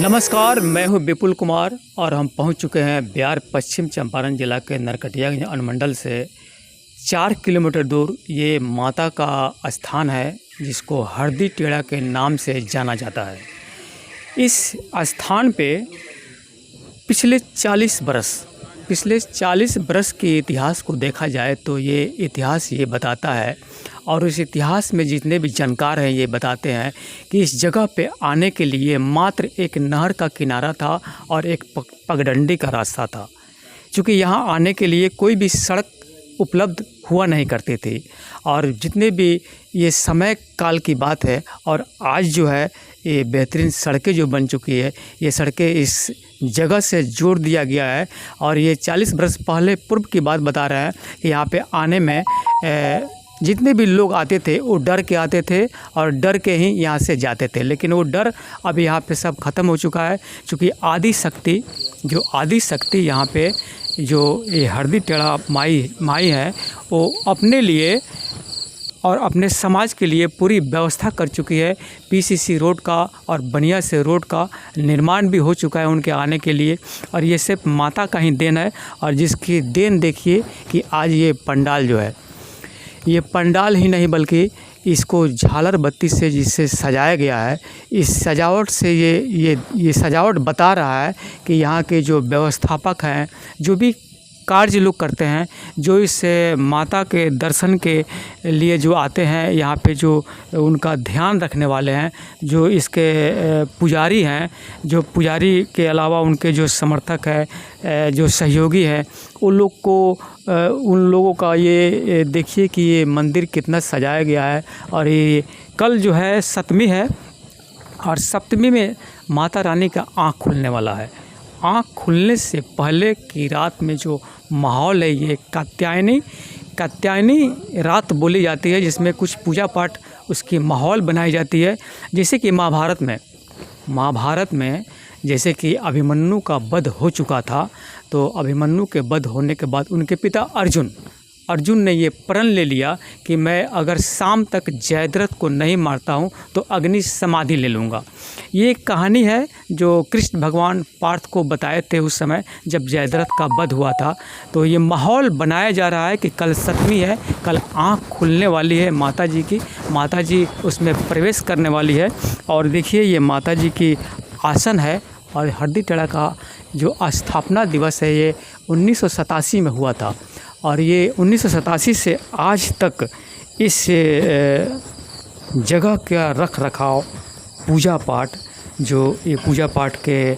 नमस्कार, मैं हूं विपुल कुमार और हम पहुंच चुके हैं बिहार पश्चिम चंपारण जिला के नरकटियागंज अनुमंडल से 4 किलोमीटर दूर। ये माता का स्थान है जिसको हरदी टेढ़ा के नाम से जाना जाता है। इस स्थान पे पिछले 40 बरस के इतिहास को देखा जाए तो ये इतिहास ये बताता है, और उस इतिहास में जितने भी जानकार हैं ये बताते हैं कि इस जगह पे आने के लिए मात्र एक नहर का किनारा था और एक पगडंडी का रास्ता था। क्योंकि यहाँ आने के लिए कोई भी सड़क उपलब्ध हुआ नहीं करती थी, और जितने भी ये समय काल की बात है, और आज जो है ये बेहतरीन सड़कें जो बन चुकी है, ये सड़कें इस जगह से जोड़ दिया गया है। और ये 40 बरस पहले पूर्व की बात बता रहे हैं कि यहाँ पे आने में जितने भी लोग आते थे वो डर के आते थे और डर के ही यहाँ से जाते थे। लेकिन वो डर अब यहाँ पे सब ख़त्म हो चुका है, क्योंकि आदि शक्ति यहाँ पे जो ये हरदी टेढ़ा माई है वो अपने लिए और अपने समाज के लिए पूरी व्यवस्था कर चुकी है। पीसीसी रोड का और बनिया से रोड का निर्माण भी हो चुका है उनके आने के लिए, और ये सिर्फ माता का ही देन है। और जिसकी देन देखिए कि आज ये पंडाल जो है, ये पंडाल ही नहीं बल्कि इसको झालर बत्ती से जिससे सजाया गया है, इस सजावट से ये सजावट बता रहा है कि यहाँ के जो व्यवस्थापक हैं, जो भी कार्य लोग करते हैं, जो इस माता के दर्शन के लिए जो आते हैं यहाँ पे, जो उनका ध्यान रखने वाले हैं, जो इसके पुजारी हैं, जो पुजारी के अलावा उनके जो समर्थक है, जो सहयोगी हैं, उन लोगों का ये देखिए कि ये मंदिर कितना सजाया गया है। और ये कल जो है सप्तमी है, और सप्तमी में माता रानी का आँख खुलने वाला है। आँख खुलने से पहले की रात में जो माहौल है, ये कात्यायनी रात बोली जाती है, जिसमें कुछ पूजा पाठ उसकी माहौल बनाई जाती है। जैसे कि महाभारत में जैसे कि अभिमन्यु का वध हो चुका था, तो अभिमन्यु के वध होने के बाद उनके पिता अर्जुन ने ये प्रण ले लिया कि मैं अगर शाम तक जयद्रथ को नहीं मारता हूँ तो अग्नि समाधि ले लूँगा। ये एक कहानी है जो कृष्ण भगवान पार्थ को बताए थे उस समय जब जयद्रथ का वध हुआ था। तो ये माहौल बनाया जा रहा है कि कल सप्तमी है, कल आँख खुलने वाली है माता जी की, माता जी उसमें प्रवेश करने वाली है। और देखिए ये माता जी की आसन है, और हरदी टेढ़ा का जो स्थापना दिवस है ये 1987 में हुआ था, और ये 1987 से आज तक इस जगह का रख रखाव, पूजा पाठ, जो ये पूजा पाठ के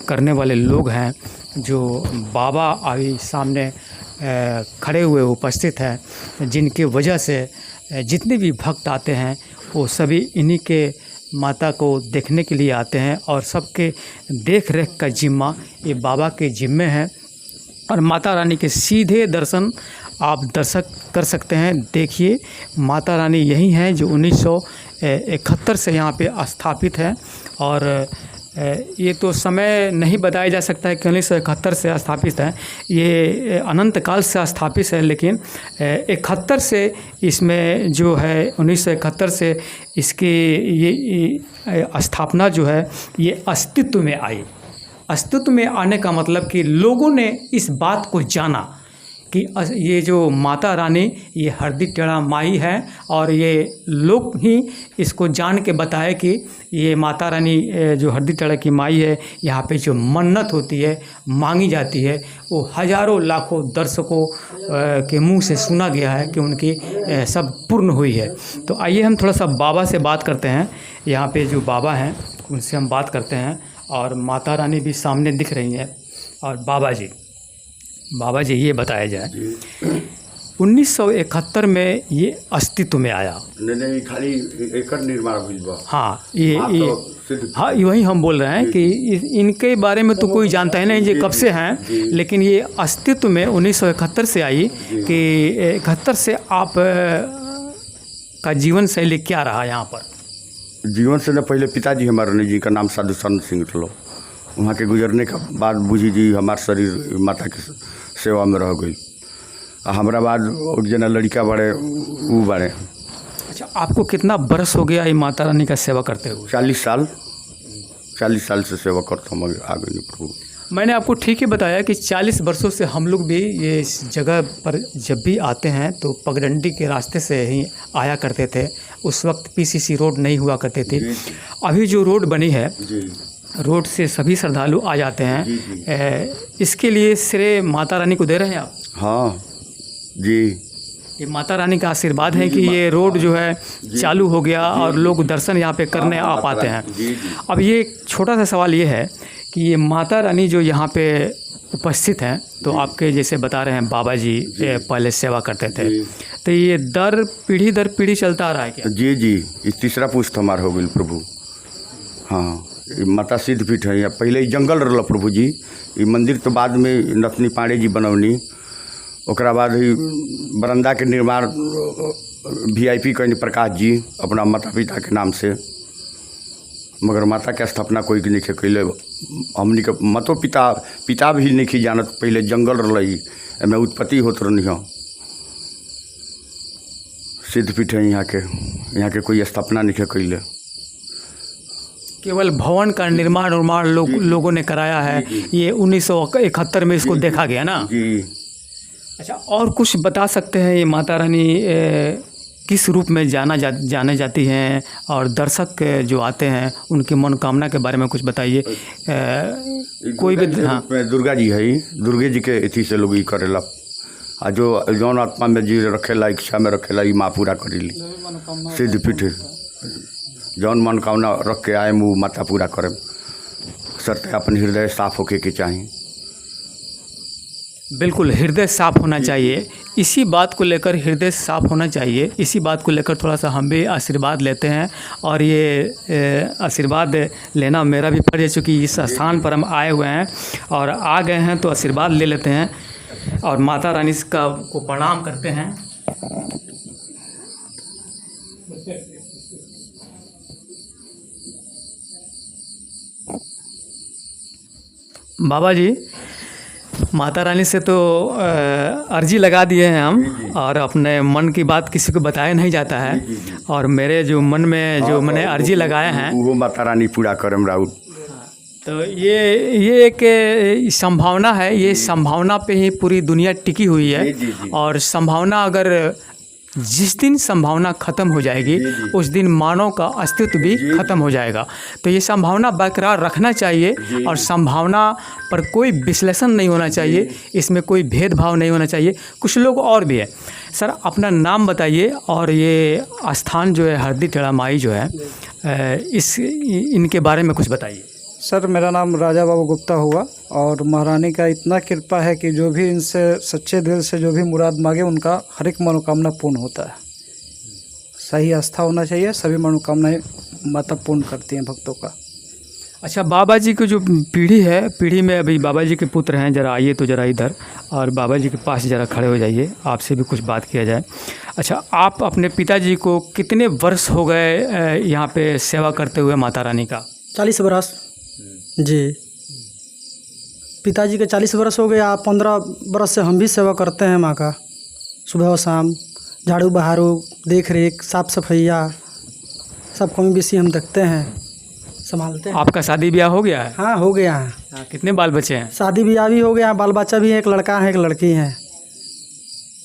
करने वाले लोग हैं, जो बाबा अभी सामने खड़े हुए उपस्थित हैं, जिनके वजह से जितने भी भक्त आते हैं वो सभी इन्हीं के माता को देखने के लिए आते हैं, और सबके देख रेख का जिम्मा ये बाबा के जिम्मे है। और माता रानी के सीधे दर्शन आप दर्शक कर सकते हैं। देखिए माता रानी यही हैं जो 1971 से यहाँ पे स्थापित है, और ये तो समय नहीं बताया जा सकता है कि 1971 से स्थापित है, ये अनंत काल से स्थापित है। लेकिन 71 से इसमें जो है 1971 से इसकी ये स्थापना जो है ये अस्तित्व में आई। अस्तित्व में आने का मतलब कि लोगों ने इस बात को जाना कि ये जो माता रानी ये हरदी टेढ़ा माई है, और ये लोग ही इसको जान के बताए कि ये माता रानी जो हरदी टेढ़ा की माई है, यहाँ पे जो मन्नत होती है, मांगी जाती है, वो हज़ारों लाखों दर्शकों के मुंह से सुना गया है कि उनकी सब पूर्ण हुई है। तो आइए हम थोड़ा सा बाबा से बात करते हैं। यहाँ पे जो बाबा हैं उनसे हम बात करते हैं, और माता रानी भी सामने दिख रही हैं। और बाबा जी ये बताया जाए 1971 में ये अस्तित्व में आया। नहीं खाली एकर निर्माण हुई बा। हाँ ये वही हम बोल रहे हैं कि इनके बारे में तो कोई जानता ही नहीं ये कब से हैं, लेकिन ये अस्तित्व में 1971 से आई। कि 71 से आप का जीवन शैली क्या रहा यहाँ पर? जीवन से न पहले पिताजी हमारे जी का नाम साधु संत सिंह लो, वहाँ के गुजरने के बाद बूझी जी हमार शरीर माता के सेवा में रह गई। हमारा बाद एक जना लड़का बड़े वो बड़े। अच्छा, आपको कितना बरस हो गया ये माता रानी का सेवा करते हुए? 40 साल। 40 साल से सेवा करता हूँ आ गई प्रभु। मैंने आपको ठीक ही बताया कि 40 वर्षों से हम लोग भी ये इस जगह पर जब भी आते हैं तो पगडंडी के रास्ते से ही आया करते थे। उस वक्त पीसीसी रोड नहीं हुआ करते थे। अभी जो रोड बनी है, रोड से सभी श्रद्धालु आ जाते हैं। इसके लिए श्रेय माता रानी को दे रहे हैं आप? हाँ जी, ये माता रानी का आशीर्वाद है कि ये रोड जो है चालू हो गया और लोग दर्शन यहाँ पे करने आ पाते हैं। अब ये एक छोटा सा सवाल ये है कि ये माता रानी जो यहाँ पे उपस्थित हैं, तो आपके जैसे बता रहे हैं बाबा जी पहले सेवा करते थे, तो ये दर पीढ़ी चलता आ रहा है क्या? जी जी, ये तीसरा पुष्ट हमार हो गई प्रभु। हाँ, ये माता सिद्धपीठ है। यहाँ पहले ही जंगल रहा प्रभु जी। ये मंदिर तो बाद में नथनी पांडे जी बनौनी, ओकरा बाद ही बरंदा के निर्माण VIP कहनी प्रकाश जी अपना माता पिता के नाम से, मगर माता के स्थापना कोई नहीं कैले। हमनी के मतो पिता भी नहीं जानत। पहले जंगल रही, एमें उत्पत्ति होत रही। सिद्धपीठ है यहाँ के कोई स्थापना नहीं कैले। केवल भवन का निर्माण लोगों ने कराया है। ये 1971 में इसको देखा गया ना जी। अच्छा, और कुछ बता सकते हैं ये माता रानी किस रूप में जाने जाती हैं, और दर्शक जो आते हैं उनकी मनोकामना के बारे में कुछ बताइए। कोई भी हाँ, दुर्गा जी है। दुर्गे जी के अथी से लोग ये करेला, आ जो जौन आत्मा में जी रखेला, इच्छा में रखेला, ये माँ पूरा करेली। सिद्धपीठ जौन मनोकामना रख के आए वो माता पूरा करे। शर्त अपन हृदय साफ होके के चाहिए। बिल्कुल, हृदय साफ होना चाहिए। इसी बात को लेकर हृदय साफ होना चाहिए, इसी बात को लेकर थोड़ा सा हम भी आशीर्वाद लेते हैं। और ये आशीर्वाद लेना मेरा भी फर्ज है, चूँकि इस स्थान पर हम आए हुए हैं और आ गए हैं तो आशीर्वाद ले लेते हैं और माता रानी को प्रणाम करते हैं। बाबा जी, माता रानी से तो अर्जी लगा दिए हैं हम, और अपने मन की बात किसी को बताया नहीं जाता है। और मेरे जो मन में जो मैंने अर्जी लगाए हैं वो माता रानी पूरा करम राउत। तो ये एक संभावना है। ये संभावना पे ही पूरी दुनिया टिकी हुई है। और संभावना अगर जिस दिन संभावना ख़त्म हो जाएगी उस दिन मानव का अस्तित्व भी ख़त्म हो जाएगा। तो ये संभावना बरकरार रखना चाहिए और संभावना पर कोई विश्लेषण नहीं होना चाहिए, इसमें कोई भेदभाव नहीं होना चाहिए। कुछ लोग और भी है। सर, अपना नाम बताइए और ये स्थान जो है हरदी टेढ़ा माई जो है इनके बारे में कुछ बताइए। सर, मेरा नाम राजा बाबू गुप्ता हुआ, और महारानी का इतना कृपा है कि जो भी इनसे सच्चे दिल से जो भी मुराद मांगे उनका हर एक मनोकामना पूर्ण होता है। सही आस्था होना चाहिए, सभी मनोकामनाएं माता पूर्ण करती हैं भक्तों का। अच्छा, बाबा जी की जो पीढ़ी है, पीढ़ी में अभी बाबा जी के पुत्र हैं, ज़रा आइए तो ज़रा इधर, और बाबा जी के पास ज़रा खड़े हो जाइए, आपसे भी कुछ बात किया जाए। अच्छा, आप अपने पिताजी को कितने वर्ष हो गए यहाँ पे सेवा करते हुए माता रानी का? 40 वर्ष जी। पिताजी के 40 वर्ष हो गया। 15 वर्ष से हम भी सेवा करते हैं माँ का। सुबह और शाम झाड़ू बहारू, देख रेख, साफ़ सफाइया, सब कमी बेसी हम देखते हैं, संभालते हैं। आपका शादी ब्याह हो गया है? हाँ, हो गया है। कितने बाल बच्चे हैं? शादी ब्याह भी हो गया, बाल बच्चा भी है, एक लड़का है, एक लड़की है।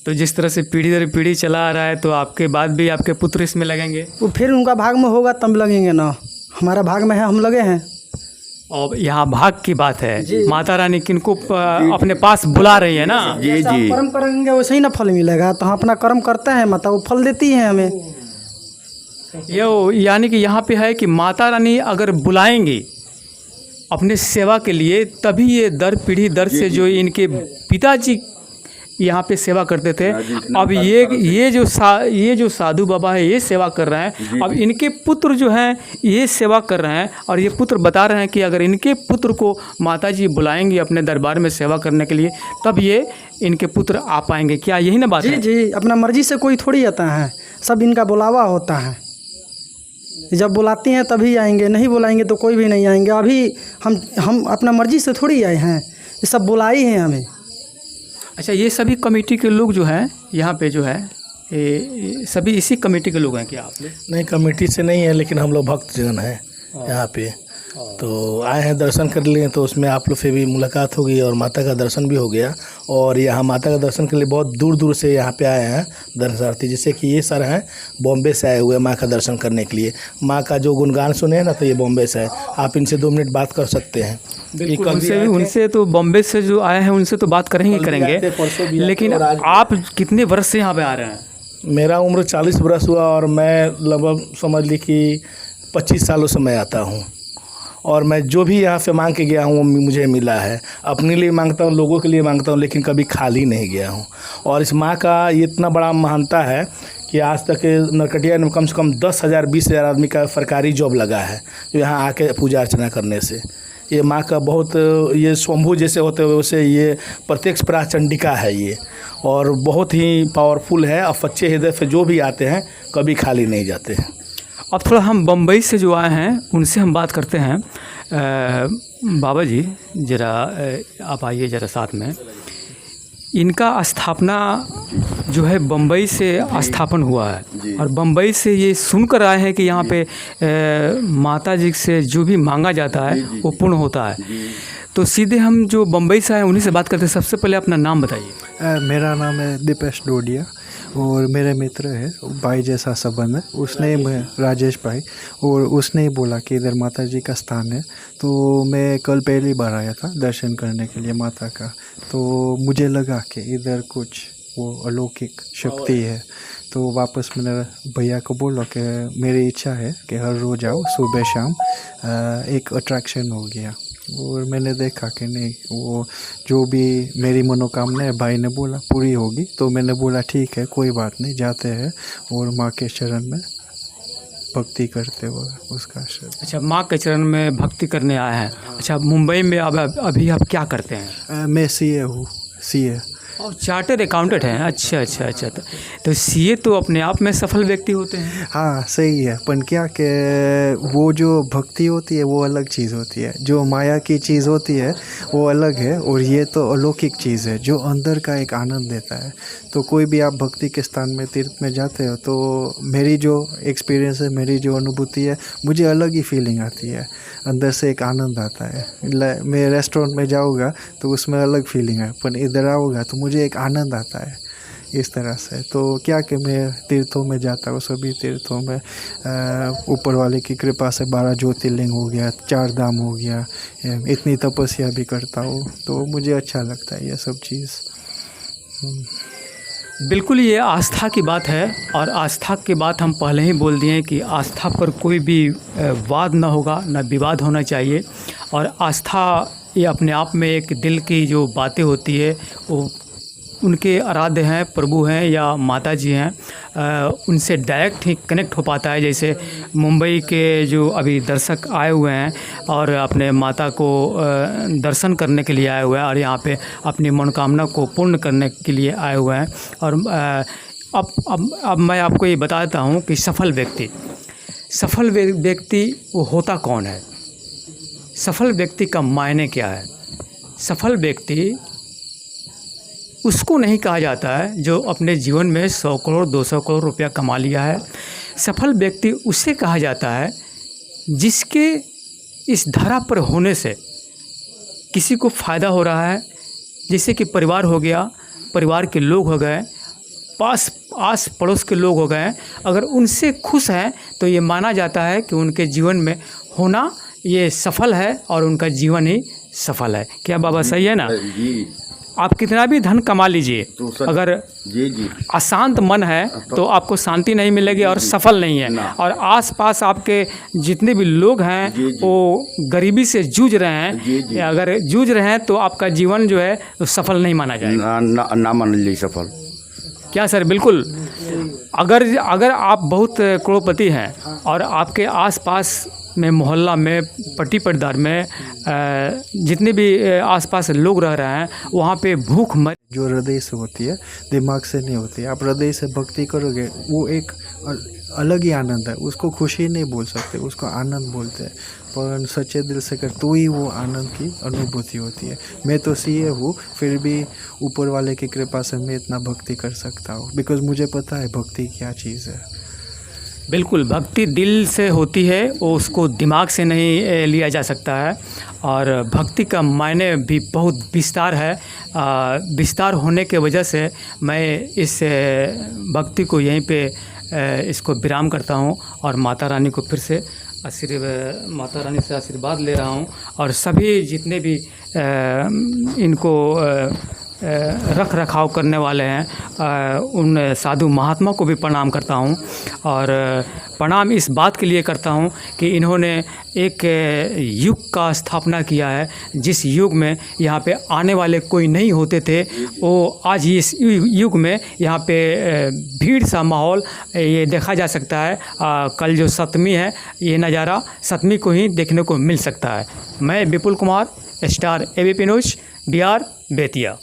तो जिस तरह से पीढ़ी दर पीढ़ी चला आ रहा है, तो आपके बाद भी आपके पुत्र इसमें लगेंगे? वो फिर उनका भाग में होगा तब लगेंगे ना। हमारा भाग में है, हम लगे हैं। और यहाँ भाग की बात है, माता रानी किनको अपने पास बुला रही है ना। जी जैसा जी, हम कर्म करेंगे वैसे ही ना फल मिलेगा। तो हम अपना कर्म करते हैं, माता वो फल देती है हमें। ये यानी कि यहाँ पे है कि माता रानी अगर बुलाएंगी अपने सेवा के लिए, तभी ये दर पीढ़ी दर से जो इनके पिताजी यहाँ पे सेवा करते थे, अब ये जो साधु बाबा है ये सेवा कर रहे हैं। अब इनके पुत्र जो हैं ये सेवा कर रहे हैं, और ये पुत्र बता रहे हैं कि अगर इनके पुत्र को माताजी बुलाएंगे अपने दरबार में सेवा करने के लिए, तब ये इनके पुत्र आ पाएंगे। क्या यही ना बात है? जी, अपना मर्जी से कोई थोड़ी आता है, सब इनका बुलावा होता है। जब बुलाती हैं तभी आएंगे, नहीं बुलाएंगे तो कोई भी नहीं आएंगे। अभी हम अपना मर्जी से थोड़ी आए हैं, ये सब बुलाई हैं हमें। अच्छा, ये सभी कमेटी के लोग जो हैं यहाँ पे जो है ये सभी इसी कमेटी के लोग हैं क्या आप लोग? नहीं, कमेटी से नहीं है, लेकिन हम लोग भक्त जन हैं यहाँ पे। तो आए हैं दर्शन कर लिए, तो उसमें आप लोग से भी मुलाकात हो गई और माता का दर्शन भी हो गया। और यहाँ माता का दर्शन के लिए बहुत दूर दूर से यहाँ पे आए हैं दर्शनार्थी, जैसे कि ये सर हैं बॉम्बे से आए हुए माँ का दर्शन करने के लिए। माँ का जो गुणगान सुने हैं ना, तो ये बॉम्बे से है। आप इनसे 2 मिनट बात कर सकते हैं। बिल्कुल, उनसे तो बॉम्बे से जो आए हैं उनसे तो बात करेंगे, लेकिन आप कितने वर्ष से यहाँ पे आ रहे हैं? मेरा उम्र 40 वर्ष हुआ और मैं लगभग समझ ली कि 25 सालों से मैं आता हूँ। और मैं जो भी यहाँ से मांग के गया हूँ वो मुझे मिला है। अपने लिए मांगता हूँ, लोगों के लिए मांगता हूँ, लेकिन कभी खाली नहीं गया हूँ। और इस माँ का ये इतना बड़ा महानता है कि आज तक नरकटिया में कम से कम 10,000 20,000 आदमी का सरकारी जॉब लगा है, जो यहाँ आके पूजा अर्चना करने से। ये माँ का बहुत, ये स्वंभू जैसे होते हुए वैसे ये प्रत्यक्ष पराचंडिका है ये, और बहुत ही पावरफुल है। और सच्चे हृदय से जो भी आते हैं कभी खाली नहीं जाते हैं। अब थोड़ा हम बम्बई से जो आए हैं उनसे हम बात करते हैं। बाबा जी ज़रा आप आइए ज़रा साथ में। इनका स्थापना जो है बम्बई से स्थापन हुआ है, और बम्बई से ये सुनकर आए हैं कि यहाँ पे माता जी से जो भी मांगा जाता है वो पूर्ण होता है। तो सीधे हम जो बम्बई से आए उन्हीं से बात करते हैं। सबसे पहले अपना नाम बताइए। मेरा नाम है दीपेश डोडिया और मेरे मित्र है भाई जैसा संबंध है, उसने मैं राजेश भाई, और उसने ही बोला कि इधर माता जी का स्थान है। तो मैं कल पहली बार आया था दर्शन करने के लिए माता का, तो मुझे लगा कि इधर कुछ वो अलौकिक शक्ति है। तो वापस मैंने भैया को बोला कि मेरी इच्छा है कि हर रोज़ आओ सुबह शाम, एक अट्रैक्शन हो गया। और मैंने देखा कि नहीं, वो जो भी मेरी मनोकामना है भाई ने बोला पूरी होगी। तो मैंने बोला ठीक है, कोई बात नहीं, जाते हैं और माँ के चरण में भक्ति करते हुए उसका आशीर्वाद। अच्छा, माँ के चरण में भक्ति करने आए हैं। अच्छा, मुंबई में अब अभी आप क्या करते हैं? मैं सीए हूँ, सीए और चार्टर्ड अकाउंटेंट हैं। अच्छा। तो सीए तो अपने आप में सफल व्यक्ति होते हैं। हाँ सही है, पर क्या कि वो जो भक्ति होती है वो अलग चीज़ होती है, जो माया की चीज़ होती है वो अलग है, और ये तो अलौकिक चीज़ है जो अंदर का एक आनंद देता है। तो कोई भी आप भक्ति के स्थान में तीर्थ में जाते हो तो मेरी जो एक्सपीरियंस है, मेरी जो अनुभूति है, मुझे अलग ही फीलिंग आती है, अंदर से एक आनंद आता है। मैं रेस्टोरेंट में जाऊँगा तो उसमें अलग फीलिंग है, पर इधर आऊँगा तो मुझे एक आनंद आता है इस तरह से। तो क्या कि मैं तीर्थों में जाता हूँ, सभी तीर्थों में ऊपर वाले की कृपा से 12 ज्योतिर्लिंग हो गया, 4 धाम हो गया, इतनी तपस्या भी करता हूँ, तो मुझे अच्छा लगता है ये सब चीज़। बिल्कुल, ये आस्था की बात है, और आस्था की बात हम पहले ही बोल दिए कि आस्था पर कोई भी वाद ना होगा, ना विवाद होना चाहिए। और आस्था ये अपने आप में एक दिल की जो बातें होती है वो उनके आराध्य हैं, प्रभु हैं या माता जी हैं, उनसे डायरेक्ट ही कनेक्ट हो पाता है। जैसे मुंबई के जो अभी दर्शक आए हुए हैं और अपने माता को दर्शन करने के लिए आए हुए हैं, और यहाँ पे अपनी मनोकामना को पूर्ण करने के लिए आए हुए हैं। और अब मैं आपको ये बता देता हूँ कि सफल व्यक्ति वो होता कौन है, सफल व्यक्ति का मायने क्या है। सफल व्यक्ति उसको नहीं कहा जाता है जो अपने जीवन में 100 करोड़ 200 करोड़ रुपया कमा लिया है। सफल व्यक्ति उसे कहा जाता है जिसके इस धरा पर होने से किसी को फ़ायदा हो रहा है, जैसे कि परिवार हो गया, परिवार के लोग हो गए, आस पड़ोस के लोग हो गए, अगर उनसे खुश हैं तो ये माना जाता है कि उनके जीवन में होना ये सफल है और उनका जीवन ही सफल है। क्या बाबा सही है ना? आप कितना भी धन कमा लीजिए, अगर अशांत मन है तो आपको शांति नहीं मिलेगी और सफल नहीं है। और आसपास आपके जितने भी लोग हैं वो गरीबी से जूझ रहे हैं, अगर जूझ रहे हैं तो आपका जीवन जो है तो सफल नहीं माना जाएगा, ना मान लीजिए सफल। क्या सर? बिल्कुल। अगर आप बहुत करोड़पति हैं और आपके आसपास में, मोहल्ला में, पट्टी पटदार में जितने भी आसपास लोग रह रहे हैं, वहाँ पे भूख मर जो हृदय से होती है, दिमाग से नहीं होती। आप हृदय से भक्ति करोगे वो एक अलग ही आनंद है, उसको खुशी नहीं बोल सकते, उसको आनंद बोलते हैं। पर सच्चे दिल से कर तो ही वो आनंद की अनुभूति होती है। मैं तो सीए हूँ, फिर भी ऊपर वाले की कृपा से मैं इतना भक्ति कर सकता हूँ, बिकॉज़ मुझे पता है भक्ति क्या चीज़ है। बिल्कुल, भक्ति दिल से होती है, वो उसको दिमाग से नहीं लिया जा सकता है। और भक्ति का मायने भी बहुत विस्तार है। विस्तार होने के वजह से मैं इस भक्ति को यहीं पे इसको विराम करता हूँ और माता रानी को फिर से माता रानी से आशीर्वाद ले रहा हूँ और सभी जितने भी इनको रख रखाव करने वाले हैं उन साधु महात्मा को भी प्रणाम करता हूँ। और प्रणाम इस बात के लिए करता हूँ कि इन्होंने एक युग का स्थापना किया है, जिस युग में यहाँ पे आने वाले कोई नहीं होते थे, वो आज इस युग में यहाँ पे भीड़ सा माहौल ये देखा जा सकता है। कल जो सप्तमी है, ये नज़ारा सप्तमी को ही देखने को मिल सकता है। मैं Vipul Kumar, star ABP news, Bihar, Bettiah.